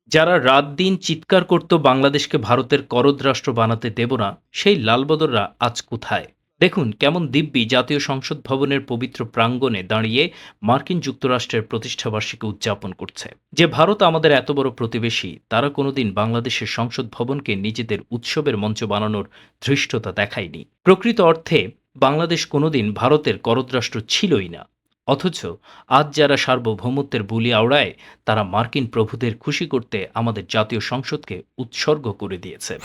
যারা রাত-দিন চিৎকার করত বাংলাদেশকে ভারতের করদ রাষ্ট্র বানাতে দেব না, সেই লালবদররা আজ কোথায়? দেখুন কেমন দিব্যি জাতীয় সংসদ ভবনের পবিত্র প্রাঙ্গণে দাঁড়িয়ে মার্কিন যুক্তরাষ্ট্রের প্রতিষ্ঠাবার্ষিকী উদযাপন করছে। যে ভারত আমাদের এত বড় প্রতিবেশী, তারা কোনোদিন বাংলাদেশের সংসদ ভবনকে নিজেদের উৎসবের মঞ্চ বানানোর ধৃষ্টতা দেখায়নি। প্রকৃত অর্থে বাংলাদেশ কোনোদিন ভারতের করদ রাষ্ট্র ছিলই না। অথচ আজ যারা সার্বভৌমত্বের বুলি আওড়ায়, তারা মার্কিন প্রভুদের খুশি করতে আমাদের জাতীয় সংসদকে উৎসর্গ করে দিয়েছে।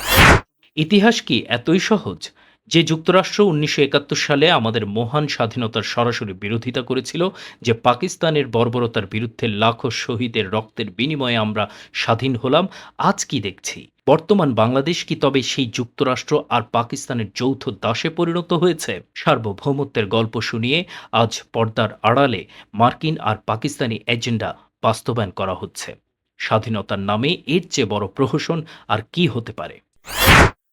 ইতিহাস কি এতই সহজ? যে যুক্তরাষ্ট্র ১৯৭১ সালে আমাদের মহান স্বাধীনতার সরাসরি বিরোধিতা করেছিল, যে পাকিস্তানের বর্বরতার বিরুদ্ধে লাখো শহীদের রক্তের বিনিময়ে আমরা স্বাধীন হলাম, আজ কি দেখছি? বর্তমান বাংলাদেশ কি তবে সেই যুক্তরাষ্ট্র আর পাকিস্তানের যৌথ দাসে পরিণত হয়েছে? সার্বভৌমত্বের গল্প শুনিয়ে আজ পর্দার আড়ালে মার্কিন আর পাকিস্তানি এজেন্ডা বাস্তবায়ন করা হচ্ছে। স্বাধীনতার নামে এর চেয়ে বড় প্রহসন আর কি হতে পারে?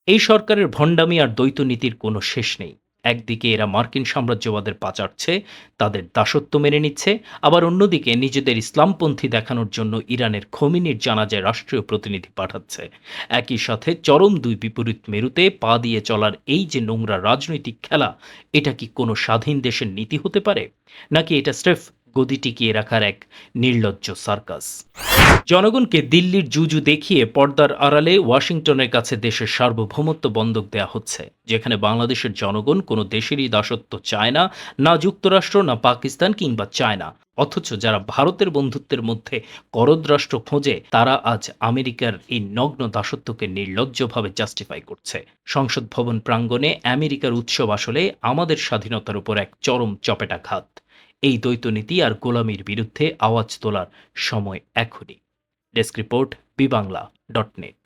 এই সরকারের ভণ্ডামি আর দ্বৈত নীতির কোনো শেষ নেই। একদিকে এরা মার্কিন সাম্রাজ্যবাদের পা চাটছে, তাদের দাসত্ব মেনে নিচ্ছে, আবার অন্যদিকে নিজেদের ইসলামপন্থী দেখানোর জন্য ইরানের খোমেনির জানাজায় রাষ্ট্রীয় প্রতিনিধি পাঠাচ্ছে। একই সাথে চরম দুই বিপরীত মেরুতে পা দিয়ে চলার এই যে নোংরা রাজনৈতিক খেলা, এটা কি কোনো স্বাধীন দেশের নীতি হতে পারে? নাকি এটা স্রেফ গদি টিকিয়ে রাখার এক নির্লজ্জ সার্কাস? জনগণকে দিল্লির জুজু দেখিয়ে পর্দার আড়ালে ওয়াশিংটনের কাছে দেশের সার্বভৌমত্ব বন্ধক দেয়া হচ্ছে, যেখানে বাংলাদেশের জনগণ কোনো দেশেরই দাসত্ব চায় না, না যুক্তরাষ্ট্র, না পাকিস্তান কিংবা চায়না। অথচ যারা ভারতের বন্ধুত্বের মধ্যে করদ রাষ্ট্র খোঁজে, তারা আজ আমেরিকার এই নগ্ন দাসত্বকে নির্লজ্জভাবে জাস্টিফাই করছে। সংসদ ভবন প্রাঙ্গণে আমেরিকার উৎসব আসলে আমাদের স্বাধীনতার উপর এক চরম চপেটাঘাত। এই দ্বৈতনীতি আর গোলামির বিরুদ্ধে আওয়াজ তোলার সময় এখনই। Desk report, বিবাংলা.net।